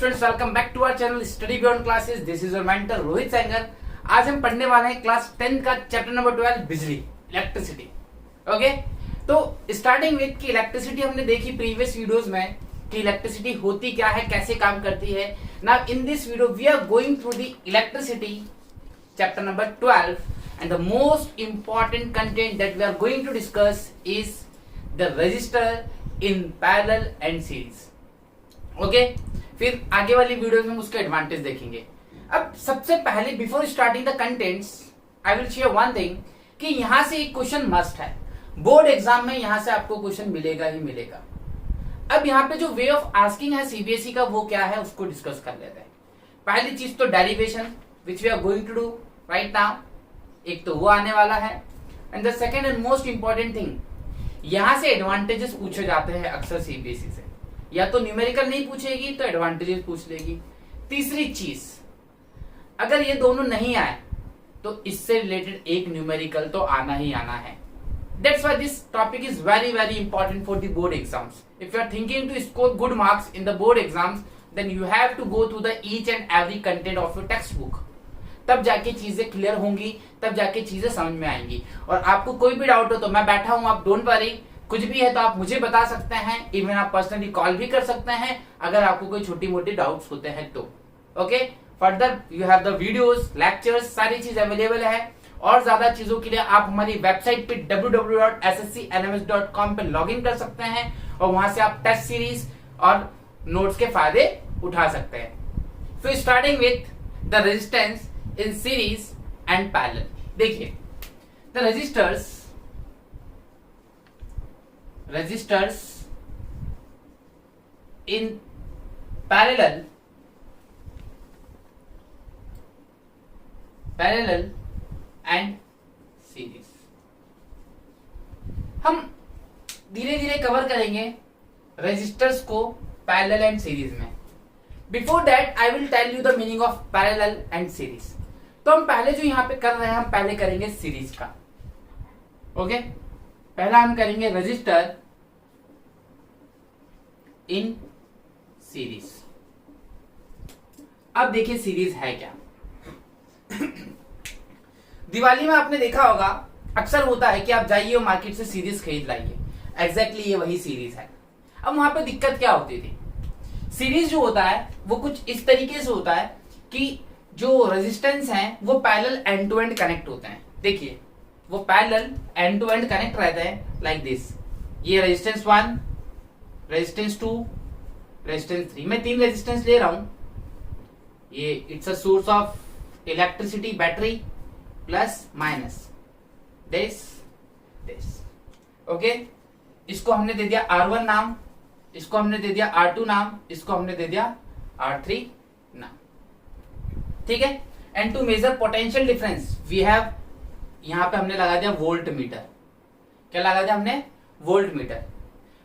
Students, welcome back to our channel study beyond classes. This is your mentor Rohit Sengar. आज हम पढ़ने वाले हैं क्लास 10 का चैप्टर नंबर 12 बिजली, इलेक्ट्रिसिटी। ओके, तो स्टार्टिंग विद कि इलेक्ट्रिसिटी हमने देखी प्रीवियस वीडियोस में कि इलेक्ट्रिसिटी होती क्या है, कैसे काम करती है। Now in this video we are going through the electricity chapter number 12 and the most important content that we are going to discuss is the resistor in parallel and series. Okay, फिर आगे वाली videos में उसके advantage देखेंगे। अब सबसे पहले before starting the contents I will share one thing कि यहां से एक क्वेश्चन मस्ट है, बोर्ड एग्जाम में यहां से आपको क्वेश्चन मिलेगा ही मिलेगा। अब यहाँ पे जो वे ऑफ आस्किंग है सीबीएसई का वो क्या है उसको डिस्कस कर लेते हैं। पहली चीज तो derivation which we are going to do right now, एक तो वो आने वाला है। And the second and most important thing, यहां से एडवांटेजेस पूछे जाते हैं अक्सर सीबीएसई से। या तो न्यूमेरिकल नहीं पूछेगी तो एडवांटेजेस पूछ लेगी। तीसरी चीज, अगर ये दोनों नहीं आए तो इससे रिलेटेड एक न्यूमेरिकल तो आना ही आना है। That's why this topic is very very important for the board exams. If you are thinking to score good marks in the board exams, then you have to go through the each and every content of your textbook. तब जाके चीजें clear होंगी, तब जाके चीजें समझ में आएंगी। और आपको कोई भी डाउट हो तो मैं बैठा हूं, आप डोंट वरी। कुछ भी है तो आप मुझे बता सकते हैं, इवन आप पर्सनली कॉल भी कर सकते हैं अगर आपको कोई छोटी मोटी डाउट्स होते हैं तो। Okay, further you have the videos, lectures, सारी चीज अवेलेबल है। और ज्यादा चीजों के लिए आप हमारी वेबसाइट पे www.sscnms.com पे लॉग इन कर सकते हैं और वहां से आप टेस्ट सीरीज और नोट्स के फायदे उठा सकते हैं। So starting with the resistance in series and parallel. देखिए, the resistors in parallel and series हम धीरे धीरे कवर करेंगे रेजिस्टर्स को पैरेलल एंड सीरीज में। Before that I will tell you the meaning of parallel and series. तो हम पहले जो यहां पे कर रहे हैं, हम पहले करेंगे सीरीज का। ओके, पहला हम करेंगे रेजिस्टर इन सीरीज। अब देखिए सीरीज है क्या। दिवाली में आपने देखा होगा, अक्सर होता है कि आप जाइए और मार्केट से सीरीज खरीद लाइए। एग्जैक्टली ये वही सीरीज है। अब वहां पे दिक्कत क्या होती थी, सीरीज जो होता है वो कुछ इस तरीके से होता है कि जो रेजिस्टेंस है वो parallel end to end connect होते हैं। देखिए, वो parallel end to end connect रहते हैं लाइक दिस। ये रेजिस्टेंस 1, रेजिस्टेंस 2, रेजिस्टेंस 3। मैं 3 रेजिस्टेंस ले रहा हूं। ये it's a source of electricity, battery plus minus this. Okay, इसको हमने दे दिया R1 नाम, इसको हमने दे दिया R2 नाम, इसको हमने दे दिया R3 नाम। ठीक है। And to measure potential difference we have, यहां पे हमने लगा दिया वोल्ट मीटर। क्या लगा दिया हमने? Volt meter.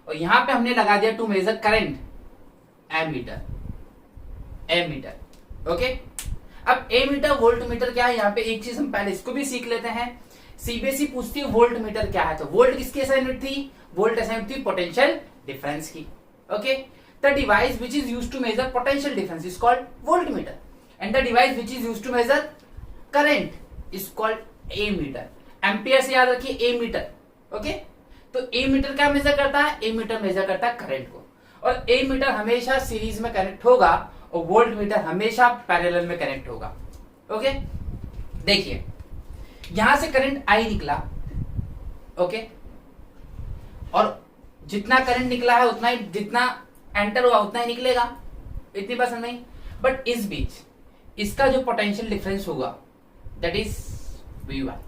और यहां पे हमने लगा दिया to measure current, ammeter. Okay, अब एमीटर वोल्ट मीटर क्या है, यहाँ पे एक चीज हम पहले इसको भी सीख लेते हैं। सीबीएसई पूछती है वोल्ट मीटर क्या है, तो वोल्ट किसकी असाइनमेंट थी? वोल्ट असाइनमेंट थी पोटेंशियल डिफरेंस की। Okay, the device which is used to measure potential difference is called volt meter and the device which is used to measure current is called ammeter. Ampere से याद रखिए ammeter. Okay, तो ए metre क्या major करता है? ए metre major करता है current को। और ए मीटर हमेशा सीरीज में कनेक्ट होगा और वोल्ट मीटर हमेशा पैरेलल में कनेक्ट होगा। ओके, देखिए यहां से करंट आई निकला। ओके, और जितना करंट निकला है उतना ही, जितना एंटर हुआ उतना ही निकलेगा, इतनी बात समझ नहीं। बट इस बीच इसका जो पोटेंशियल डिफरेंस होगा that is V1।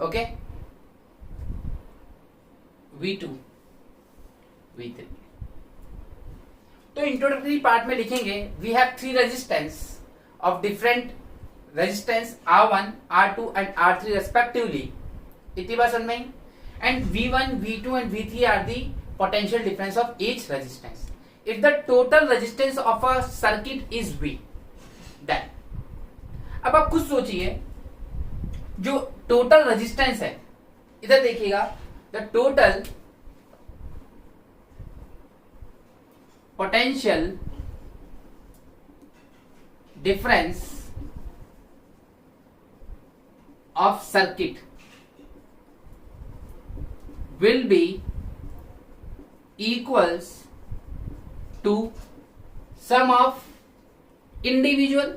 Okay, V2, V3। तो इंट्रोडक्टरी पार्ट में लिखेंगे we have 3 resistance of different resistance R1, R2 and R3 respectively. इतनी बात समझ में। And V1, V2 and V3 are the potential difference of each resistance. If the total resistance of a circuit is V, then अब आप खुद सोचिए, जो total resistance है, इधर देखिएगा, the total potential difference of circuit will be equals to sum of individual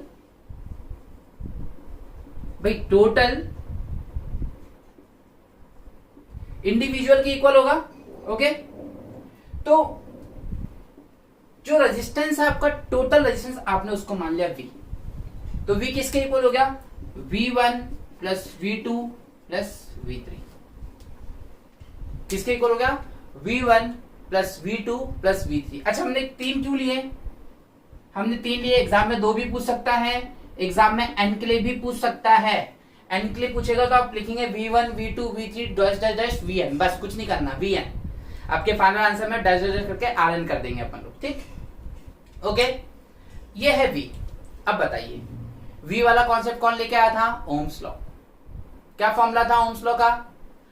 by total individual के equal होगा। ओके, तो जो रेजिस्टेंस है आपका, टोटल रेजिस्टेंस आपने उसको मान लिया V, तो V किसके इक्वल हो गया? V1 plus V2 plus V3 किसके इक्वल हो गया? V1 plus V2 plus V3। अच्छा, हमने 3 क्यों लिए? हमने 3 लिए, एग्जाम में 2 भी पूछ सकता है, एग्जाम में n के लिए भी पूछ सकता है। n के लिए पूछेगा तो आप लिखेंगे V1 V2 V3 dash dash dash Vn, बस कुछ नहीं करना, Vn आपके फाइनल आंसर में डैश डैश करके Rn कर देंगे अपन लोग, ठीक। ओके, ये है V। अब बताइए V वाला कॉन्सेप्ट कौन लेके आया था? Ohm's law. क्या फॉर्मूला था ओम्स लॉ का?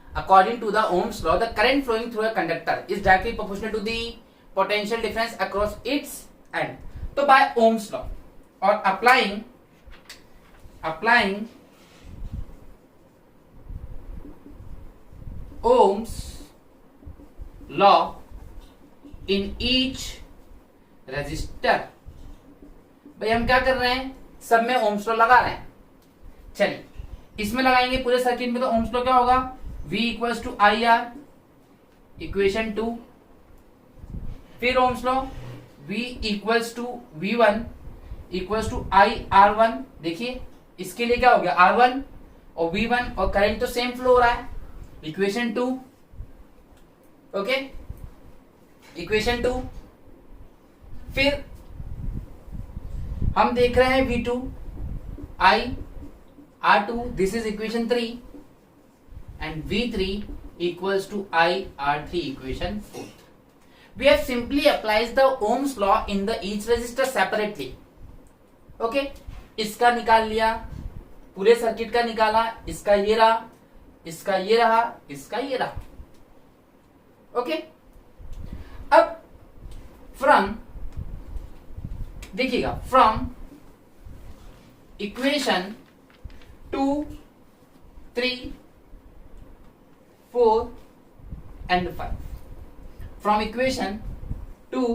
According to the Ohm's law, the current flowing through a conductor is directly proportional to the potential difference across its end. तो बाय ओम्स लॉ और applying Ohm's law in each resistor, भाई हम क्या कर रहे हैं? सब में ओम्स लॉ लगा रहे हैं। चलिए इसमें लगाएंगे पूरे सर्किट में, तो ओम्स लॉ क्या होगा? V equals to I R, equation 2। फिर Ohm's law V equals to V1 equals to I R one. देखिए इसके लिए क्या हो गया? R1 और V1 और करंट तो सेम फ्लो हो रहा है, इक्वेशन 2। Okay, equation 2। फिर हम देख रहे हैं V2 I R2, this is equation 3 and V3 equals to I R3, equation 4। We have simply applies the Ohm's law in the each resistor separately. Okay, इसका निकाल लिया, पूरे सर्किट का निकाला, इसका ये रहा, इसका ये रहा, इसका ये रहा। ओके, अब फ्रॉम, देखिएगा, from equation 2 3 4 and 5, from equation 2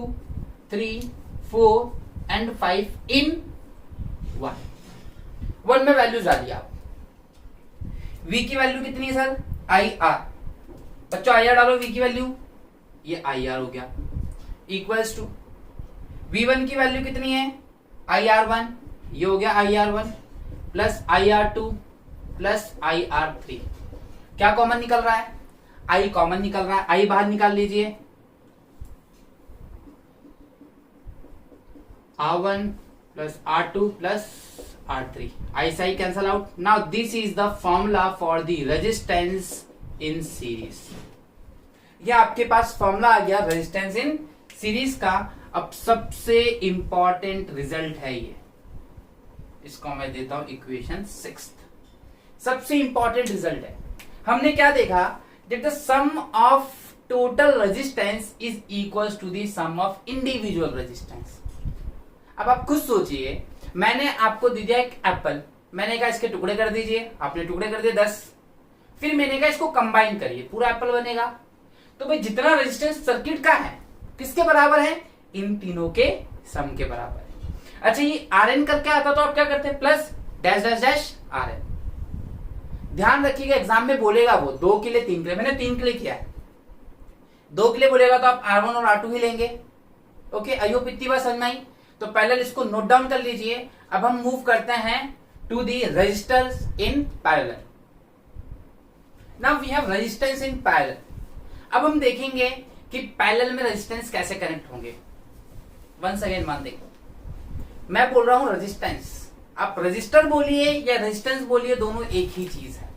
3 4 and 5 इन 1 में वैल्यूज डालिए आप। V की वैल्यू कितनी है सर? I R. बच्चों आई आर डालो, V की वैल्यू, ये आई आर हो गया, इक्वल्स टू V1 की वैल्यू कितनी है? आई आर वन, ये हो गया आई R one plus I R two plus I R three. क्या कॉमन निकल रहा है? आई कॉमन निकल रहा है, आई बाहर निकाल लीजिए, R1 plus R2 plus R3. I say cancel out. Now this is the formula for the resistance in series. यह आपके पास फॉर्मूला आ गया रेजिस्टेंस इन सीरीज का। अब सबसे इंपॉर्टेंट रिजल्ट है ये, इसको मैं देता हूं इक्वेशन 6। सबसे इंपॉर्टेंट रिजल्ट है, हमने क्या देखा? That the sum of total resistance is equals to the sum of individual resistance. अब आप खुद सोचिए, मैंने आपको दे दिया एक एप्पल, मैंने कहा इसके टुकड़े कर दीजिए, आपने टुकड़े कर दिए 10, फिर मैंने कहा इसको कंबाइन करिए, पूरा एप्पल बनेगा। तो भाई जितना रेजिस्टेंस सर्किट का है किसके बराबर है? इन तीनों के सम के बराबर है। अच्छा, ये Rn करके आता तो आप क्या करते? Plus dash dash dash Rn। ध्यान रखिएगा एग्जाम में बोलेगा वो 2 के लिए 3 के लिए, मैंने 3 के लिए किया है, 2 के लिए बोलेगा तो आप R1 और R2 ही लेंगे। ओके, आई होप इतनी बात समझ में आई। तो पहले इसको नोट डाउन कर लीजिए। अब हम मूव करते हैं to the resistors in parallel. Now we have resistance in parallel. अब हम देखेंगे कि पैरेलल में रेजिस्टेंस कैसे कनेक्ट होंगे। वंस अगेन मान देखो, मैं बोल रहा हूं रेजिस्टेंस, आप रेजिस्टर बोलिए या रेजिस्टेंस बोलिए, दोनों एक ही चीज है।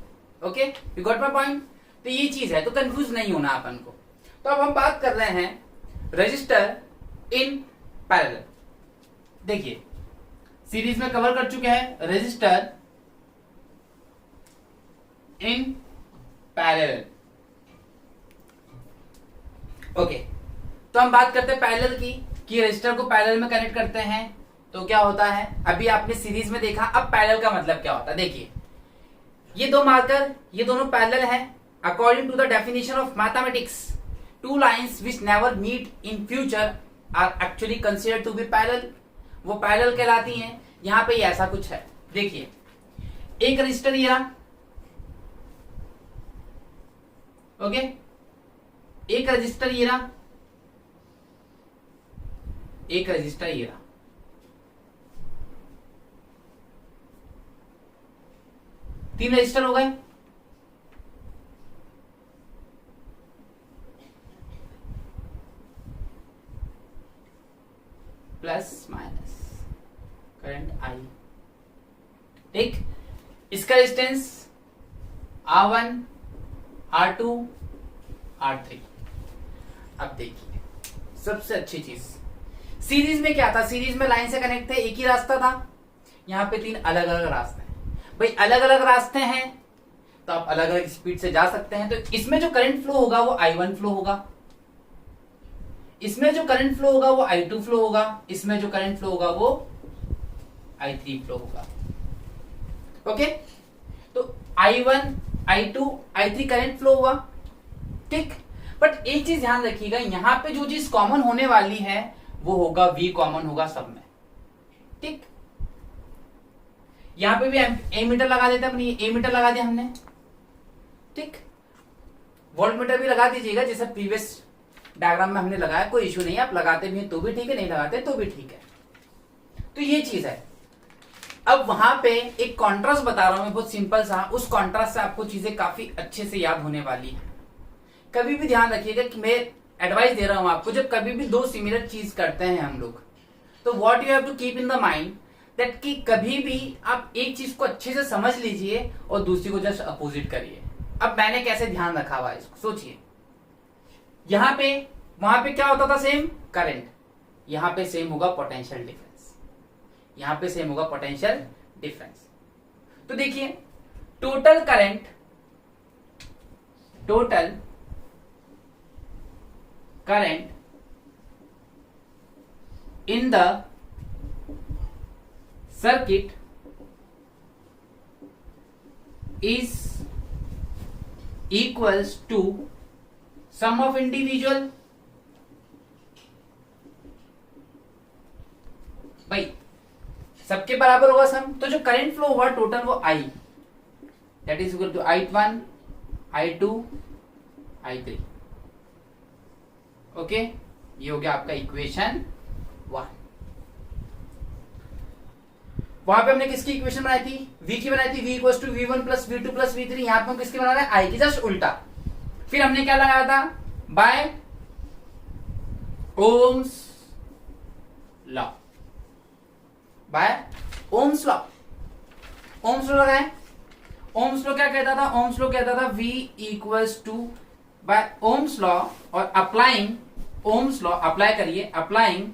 Okay, you got my point? तो ये चीज है, तो कंफ्यूज नहीं होना अपन को। तो अब हम बात कर रहे हैं रेजिस्टर इन पैरेलल। देखिए सीरीज में कवर कर चुके हैं रेजिस्टर इन पैरेलल। ओके, तो हम बात करते हैं पैरेलल की। कि रजिस्टर को पैरेलल में कनेक्ट करते हैं तो क्या होता है, अभी आपने सीरीज में देखा, अब पैरेलल का मतलब क्या होता है देखिए, ये दो मार्कर ये दोनों पैरेलल हैं according to the definition of mathematics, two lines which never meet in future are actually considered to be parallel, वो पैरेलल कहलाती हैं। यहां पे ऐसा कुछ है, देखिए एक रजिस्टर ये रहा, ओके, एक रजिस्टर ये रहा, एक रजिस्टर ये रहा, तीन रजिस्टर हो गए। प्लस माइनस करंट आई, ठीक, इसका रेजिस्टेंस R1 R2 R3। अब देखिए सबसे अच्छी चीज, सीरीज में क्या था, सीरीज में लाइन से कनेक्ट थे, एक ही रास्ता था, यहां पे तीन अलग अलग रास्ते हैं। भाई अलग अलग रास्ते हैं तो आप अलग अलग स्पीड से जा सकते हैं, तो इसमें जो करंट फ्लो होगा वो I1 फ्लो होगा, इसमें जो करंट फ्लो होगा वो I2 फ्लो होगा, इसमें जो करंट फ्लो होगा वो I3 फ्लो होगा। ओके, तो I1 I2 I3 current flow हुआ, ठीक। बट एक चीज ध्यान रखिएगा, यहां पे जो चीज कॉमन होने वाली है वो होगा V कॉमन होगा सब में, ठीक। यहां पे भी एमीटर लगा देते अपनी, एमीटर लगा दिया हमने, ठीक। वोल्टमीटर भी लगा दीजिएगा जैसे प्रीवियस डायग्राम में हमने लगाया, कोई इश्यू नहीं है, आप लगाते भी हैं तो भी ठीक है, नहीं लगाते तो भी ठीक है। तो ये चीज है। अब वहां पे एक कॉन्ट्रास्ट बता रहा हूं मैं, बहुत सिंपल सा, उस कॉन्ट्रास्ट से आपको चीजें काफी अच्छे से याद होने वाली है। कभी भी ध्यान रखिएगा कि मैं एडवाइस दे रहा हूं आपको, जब कभी भी दो सिमिलर चीज करते हैं हम लोग, तो what you have to keep in the mind that कि कभी भी आप एक चीज को अच्छे से समझ लीजिए और दूसरी को जस्ट अपोजिट करिए। अब मैंने कैसे ध्यान रखा हुआ है इसको सोचिए, यहां पे वहां पे क्या होता था, सेम करंट, यहां पे सेम होगा पोटेंशियल डिफरेंस, यहां पे सेम होगा पोटेंशियल डिफरेंस। तो देखिए total current, total current in the circuit is equals to sum of individual, भाई सबके बराबर होगा सम, तो जो करंट फ्लो हुआ टोटल वो I, that is equal to I1 I2 I3। Okay, ये हो गया आपका इक्वेशन 1। वहां पे हमने किसकी इक्वेशन बनाई थी, V की बनाई थी, V equals to V1 plus V2 plus V3। यहां पे हम किसकी बना रहे हैं, I की, जस्ट उल्टा। फिर हमने क्या लगाया था, by Ohm's law, by Ohm's law, Ohm's law लगाए। ओम्स लॉ क्या कहता था, ओम्स लॉ कहता था V equals to by Ohm's law, और अप्लाइंग ओम्स लॉ, अप्लाई करिए, applying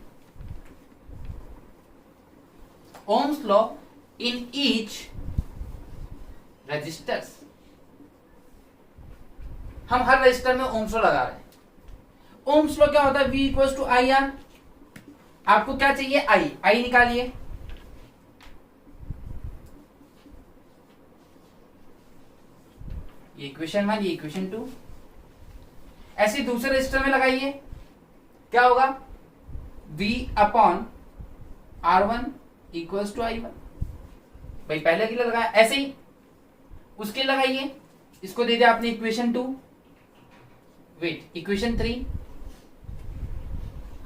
Ohm's law in each resistors। हम हर रजिस्टर में Ohm's law लगा रहे हैं। Ohm's law क्या होता है, V equals to I R. आपको क्या चाहिए, I, I निकालिए। ये इक्वेशन 1, ये इक्वेशन 2। ऐसे दूसरे रजिस्टर में लगाइए, क्या होगा, V upon R1 equals to I1। भाई पहले के लिए लगाया, ऐसे ही उसके लगाइए, इसको दे दिया आपने इक्वेशन 2, वेट इक्वेशन 3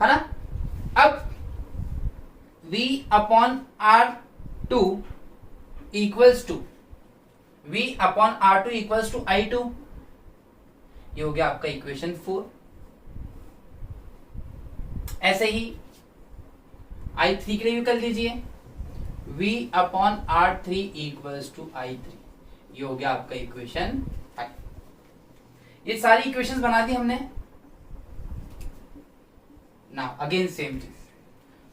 है ना। अब V upon R2 equals to V upon R2 equals to I2, ये हो गया आपका इक्वेशन 4। ऐसे ही I3 के लिए भी कर लीजिए, V upon R3 equals to I3, ये हो गया आपका इक्वेशन 5। ये सारी इक्वेशंस बना दी हमने। नाउ अगेन सेम चीज,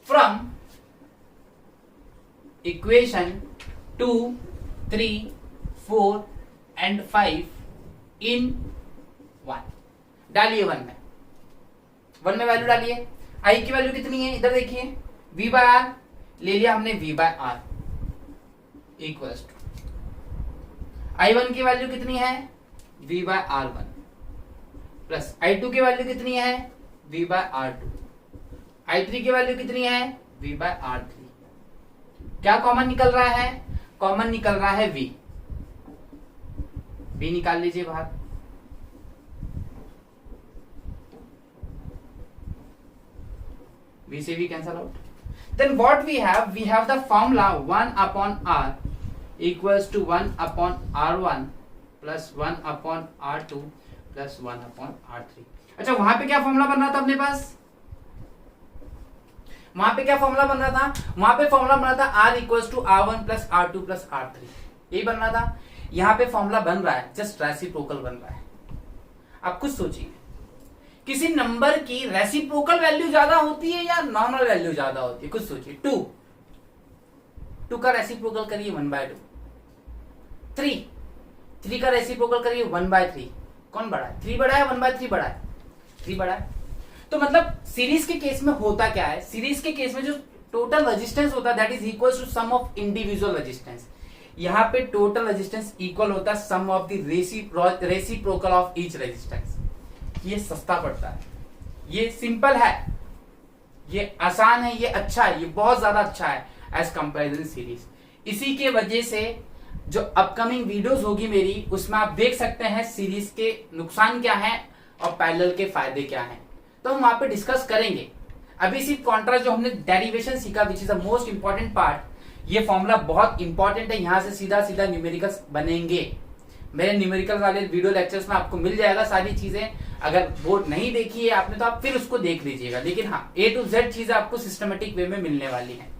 फ्रॉम इक्वेशन 2, 3, 4 एंड 5 इन 1 डालिए, 1 में वैल्यू डालिए। आई की वैल्यू कितनी है, इधर देखिए v बाय आर ले लिया हमने, v by R equals to I1 की वैल्यू कितनी है, v by R one plus I2 की वैल्यू कितनी है, v by are to, I3 की वैल्यू कितनी है, v बाय आर थ्री। क्या कॉमन निकल रहा है, कॉमन निकल रहा है v, v निकाल लीजिए बाहर, v से v cancel out. Then what we have the formula 1 upon r equals to 1 upon r1 plus 1 upon r2 plus 1 upon r3। अच्छा वहां पे क्या फॉर्मूला बन रहा था अपने पास, वहां पे क्या फॉर्मूला बन रहा था, वहां पे फॉर्मूला बन रहा था r equals to r1 plus r2 plus r3, यही बन रहा था। यहां पे फॉर्मूला बन रहा है जस्ट रेसिप्रोकल बन रहा है। आप खुद सोचिए किसी नंबर की रेसिप्रोकल वैल्यू ज्यादा होती है या नॉर्मल वैल्यू ज्यादा होती है, कुछ सोचिए। 2 का रेसिप्रोकल करिए 1/2, 3 का रेसिप्रोकल करिए 1/3, कौन बड़ा है, 3 बड़ा है 1/3 बड़ा है, 3 बड़ा है। तो मतलब सीरीज के केस में होता क्या है, सीरीज के केस में जो टोटल रेजिस्टेंस होता है that is equal to sum of individual resistance. यहाँ पे टोटल रेजिस्टेंस इक्वल होता है sum of the reciprocal of each resistance. ये सस्ता पड़ता है, ये सिंपल है, ये आसान है, ये अच्छा है, ये बहुत ज्यादा अच्छा है एज कंपेरिजन सीरीज। इसी के वजह से जो अपकमिंग वीडियोस होगी मेरी उसमें आप देख सकते हैं सीरीज के नुकसान क्या है और पैरेलल के फायदे क्या हैं, तो हम वहां पे डिस्कस करेंगे। अभी सिर्फ कॉन्ट्रास्ट जो हमने डेरिवेशन सीखा which is the most important part, ये फॉर्मूला बहुत इंपॉर्टेंट है, यहां से सीधा सीधा न्यूमेरिकल्स बनेंगे। मेरे न्यूमेरिकल वाले वीडियो लेक्चर्स में आपको मिल जाएगा सारी चीजें, अगर वो नहीं देखी है आपने तो आप फिर उसको देख लीजिएगा, लेकिन हाँ A to Z चीजें आपको सिस्टमेटिक वे में मिलने वाली है।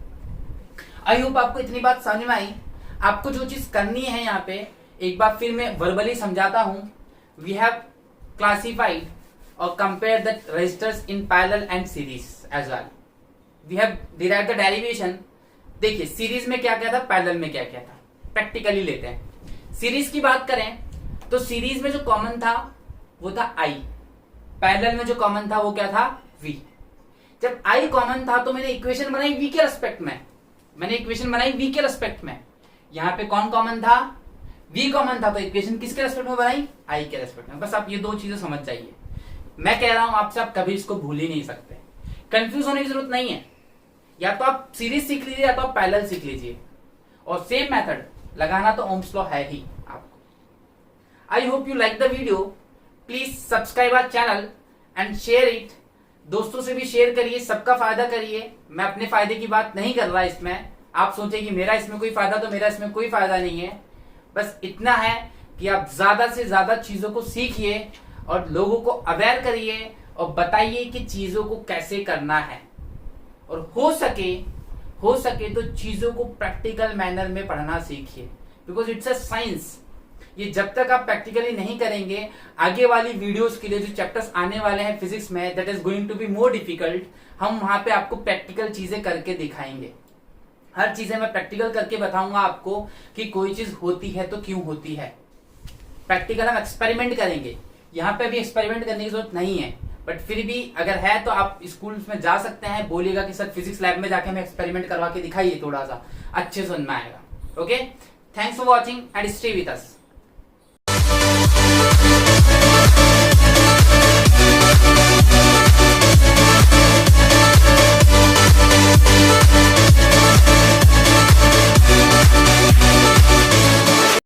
आई होप आपको इतनी बात समझ में आई। आपको जो चीज करनी है यहाँ पे एक बार फिर मैं वर्बली समझाता हूँ। वी हैव क्लासिफाइड और compare the resistors in parallel and series as well. We have derived the derivation. देखिए सीरीज में क्या क्या था, पैरेलल में क्या क्या था, प्रैक्टिकली लेते हैं। सीरीज की बात करें तो सीरीज में जो कॉमन था वो था I, पैरेलल में जो कॉमन था वो क्या था, V। जब I कॉमन था तो मैंने इक्वेशन बनाई V के रेस्पेक्ट में, मैंने इक्वेशन बनाई V के रेस्पेक्ट में। यहाँ पे कौन कॉमन था, V कॉमन था, तो इक्वेशन किसके रेस्पेक्ट में बनाई, I के रेस्पेक्ट में। बस आप ये दो चीजें समझ जाइए। मैं कह रहा हूं आपसे, आप कभी इसको भूल ही नहीं सकते, कंफ्यूज होने की जरूरत नहीं है। या तो आप सीरीज सीख लीजिए या तो आप पैरेलल सीख लीजिए, और सेम मेथड लगाना तो ओम्स लॉ है ही आपको। I hope you like the video. Please subscribe our channel and share it. दोस्तों से भी शेयर करिए, सबका फायदा करिए। मैं अपने फायदे की बात नहीं कर रहा इसमें, आप सोचे कि मेरा इसमें कोई फायदा, तो मेरा इसमें कोई फायदा नहीं है। बस इतना है कि आप ज्यादा से ज्यादा चीजों को सीखिए और लोगों को अवेयर करिए और बताइए कि चीजों को कैसे करना है, और हो सके तो चीजों को प्रैक्टिकल मैनर में पढ़ना सीखिए, बिकॉज इट्स अ साइंस। ये जब तक आप प्रैक्टिकली नहीं करेंगे, आगे वाली वीडियोस के लिए जो चैप्टर्स आने वाले हैं फिजिक्स में, that is going to be more difficult. हम वहां पे आपको प्रैक्टिकल चीजें करके दिखाएंगे, हर चीजें मैं प्रैक्टिकल करके बताऊंगा आपको कि कोई चीज होती है तो क्यों होती है। प्रैक्टिकल हम एक्सपेरिमेंट करेंगे, यहाँ पे भी एक्सपेरिमेंट करने की जरूरत नहीं है, बट फिर भी अगर है तो आप स्कूल में जा सकते हैं, बोलिएगा कि सर फिजिक्स लैब में जाके हमें एक्सपेरिमेंट करवा के दिखाइए, थोड़ा सा अच्छे समझ में आएगा। Okay, thanks for watching and stay with us.